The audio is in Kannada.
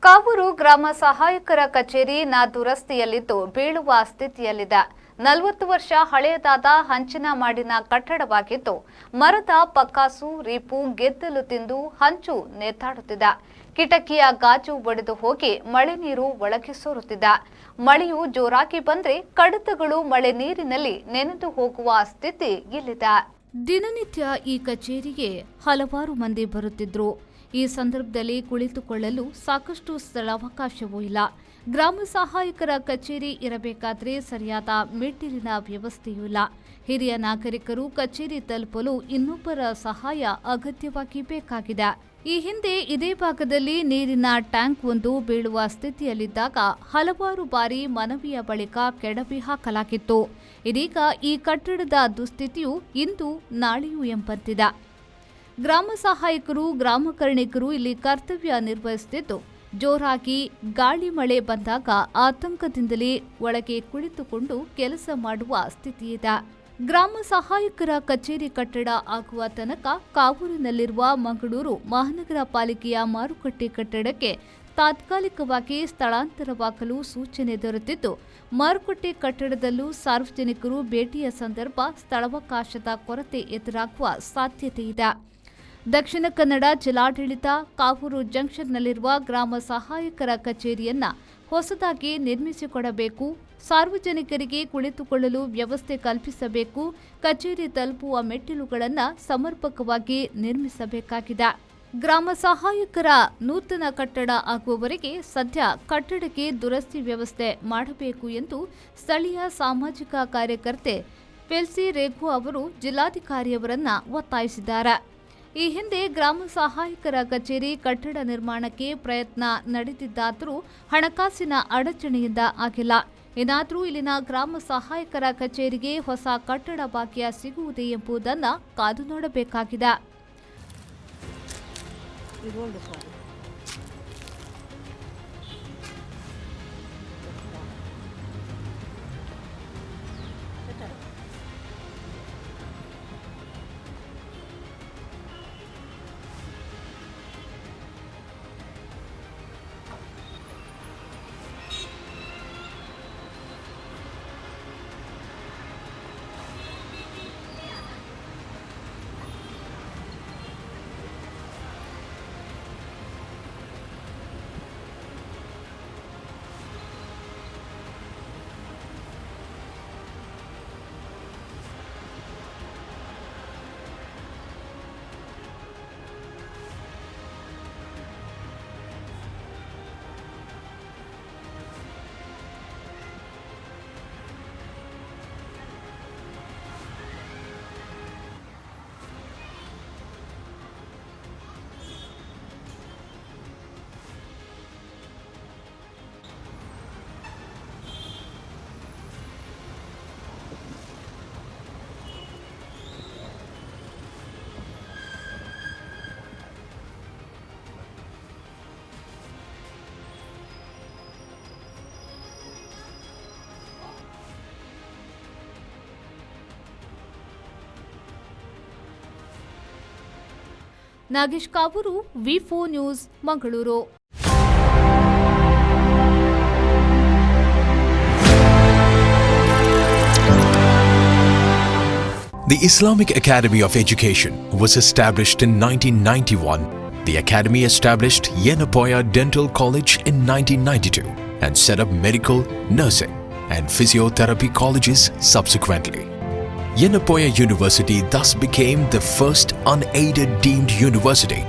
ಕಾವೂರು ಗ್ರಾಮ ಸಹಾಯಕರ ಕಚೇರಿ ದುರಸ್ತಿಯಲ್ಲಿದ್ದು ಬೀಳುವ ಸ್ಥಿತಿಯಲ್ಲಿದೆ. 40 ವರ್ಷ ಹಳೆಯದಾದ ಹಂಚಿನ ಮಾಡಿನ ಕಟ್ಟಡವಾಗಿದ್ದು ಮರದ ಪಕ್ಕಾಸು ರೀಪು ಗೆದ್ದಲು ತಿಂದು ಹಂಚು ನೇತಾಡುತ್ತಿದೆ. ಕಿಟಕಿಯ ಗಾಜು ಒಡೆದು ಹೋಗಿ ಮಳೆ ನೀರು ಒಳಗೆ ಸೋರುತ್ತಿದೆ. ಮಳೆಯು ಜೋರಾಗಿ ಬಂದ್ರೆ ಕಡತಗಳು ಮಳೆ ನೀರಿನಲ್ಲಿ ನೆನೆದು ಹೋಗುವ ಸ್ಥಿತಿ ಇಲ್ಲಿದೆ. ದಿನನಿತ್ಯ ಈ ಕಚೇರಿಗೆ ಹಲವಾರು ಮಂದಿ ಬರುತ್ತಿದ್ರು. ಈ ಸಂದರ್ಭದಲ್ಲಿ ಕುಳಿತುಕೊಳ್ಳಲು ಸಾಕಷ್ಟು ಸ್ಥಳಾವಕಾಶವೂ ಇಲ್ಲ. ಗ್ರಾಮ ಸಹಾಯಕರ ಕಚೇರಿ ಇರಬೇಕಾದ್ರೆ ಸರಿಯಾದ ಮೆಟ್ಟಿಲಿನ ವ್ಯವಸ್ಥೆಯೂ ಇಲ್ಲ. ಹಿರಿಯ ನಾಗರಿಕರು ಕಚೇರಿ ತಲುಪಲು ಇನ್ನೊಬ್ಬರ ಸಹಾಯ ಅಗತ್ಯವಾಗಿ ಬೇಕಾಗಿದೆ. ಈ ಹಿಂದೆ ಇದೇ ಭಾಗದಲ್ಲಿ ನೀರಿನ ಟ್ಯಾಂಕ್ ಒಂದು ಬೀಳುವ ಸ್ಥಿತಿಯಲ್ಲಿದ್ದಾಗ ಹಲವಾರು ಬಾರಿ ಮನವಿಯ ಬಳಿಕ ಕೆಡವಿ ಹಾಕಲಾಗಿತ್ತು. ಇದೀಗ ಈ ಕಟ್ಟಡದ ದುಸ್ಥಿತಿಯು ಇಂದು ನಾಳೆಯೂ ಎಂಬಂತಿದೆ. ಗ್ರಾಮ ಸಹಾಯಕರು ಗ್ರಾಮಕರ್ಣಿಕರು ಇಲ್ಲಿ ಕರ್ತವ್ಯ ನಿರ್ವಹಿಸುತ್ತಿದ್ದು ಜೋರಾಗಿ ಗಾಳಿ ಮಳೆ ಬಂದಾಗ ಆತಂಕದಿಂದಲೇ ಒಳಗೆ ಕುಳಿತುಕೊಂಡು ಕೆಲಸ ಮಾಡುವ ಸ್ಥಿತಿಯಿದೆ. ಗ್ರಾಮ ಸಹಾಯಕರ ಕಚೇರಿ ಕಟ್ಟಡ ಆಗುವ ತನಕ ಕಾವೂರಿನಲ್ಲಿರುವ ಮಂಗಳೂರು ಮಹಾನಗರ ಪಾಲಿಕೆಯ ಮಾರುಕಟ್ಟೆ ಕಟ್ಟಡಕ್ಕೆ ತಾತ್ಕಾಲಿಕವಾಗಿ ಸ್ಥಳಾಂತರವಾಗಲು ಸೂಚನೆ ದೊರೆತಿದ್ದು ಮಾರುಕಟ್ಟೆ ಕಟ್ಟಡದಲ್ಲೂ ಸಾರ್ವಜನಿಕರು ಭೇಟಿಯ ಸಂದರ್ಭ ಸ್ಥಳಾವಕಾಶದ ಕೊರತೆ ಎದುರಾಗುವ ಸಾಧ್ಯತೆ ಇದೆ. ದಕ್ಷಿಣ ಕನ್ನಡ ಜಿಲ್ಲಾಡಳಿತ ಕಾವೂರು ಜಂಕ್ಷನ್ನಲ್ಲಿರುವ ಗ್ರಾಮ ಸಹಾಯಕರ ಕಚೇರಿಯನ್ನ ಹೊಸದಾಗಿ ನಿರ್ಮಿಸಿಕೊಡಬೇಕು. ಸಾರ್ವಜನಿಕರಿಗೆ ಕುಳಿತುಕೊಳ್ಳಲು ವ್ಯವಸ್ಥೆ ಕಲ್ಪಿಸಬೇಕು. ಕಚೇರಿ ತಲುಪುವ ಮೆಟ್ಟಿಲುಗಳನ್ನು ಸಮರ್ಪಕವಾಗಿ ನಿರ್ಮಿಸಬೇಕಾಗಿದೆ. ಗ್ರಾಮ ಸಹಾಯಕರ ನೂತನ ಕಟ್ಟಡ ಆಗುವವರೆಗೆ ಸದ್ಯ ಕಟ್ಟಡಕ್ಕೆ ದುರಸ್ತಿ ವ್ಯವಸ್ಥೆ ಮಾಡಬೇಕು ಎಂದು ಸ್ಥಳೀಯ ಸಾಮಾಜಿಕ ಕಾರ್ಯಕರ್ತೆ ಫೆಲ್ಸಿ ರೇಖು ಅವರು ಜಿಲ್ಲಾಧಿಕಾರಿಯವರನ್ನ ಒತ್ತಾಯಿಸಿದ್ದಾರೆ. ಈ ಹಿಂದೆ ಗ್ರಾಮ ಸಹಾಯಕರ ಕಚೇರಿ ಕಟ್ಟಡ ನಿರ್ಮಾಣಕ್ಕೆ ಪ್ರಯತ್ನ ನಡೆದಿದ್ದಾದರೂ ಹಣಕಾಸಿನ ಅಡಚಣೆಯಿಂದ ಆಗಿಲ್ಲ. ಏನಾದರೂ ಇಲ್ಲಿನ ಗ್ರಾಮ ಸಹಾಯಕರ ಕಚೇರಿಗೆ ಹೊಸ ಕಟ್ಟಡ ಭಾಗ್ಯ ಸಿಗುವುದೇ ಎಂಬುದನ್ನು ಕಾದು ನೋಡಬೇಕಾಗಿದೆ. Nagesh Kavoor, V4 news, Mangaluru. The Islamic Academy of Education was established in 1991. The academy established Yenapoya Dental College in 1992 and set up medical, nursing and physiotherapy colleges subsequently. Yenapoya University thus became the first unaided deemed university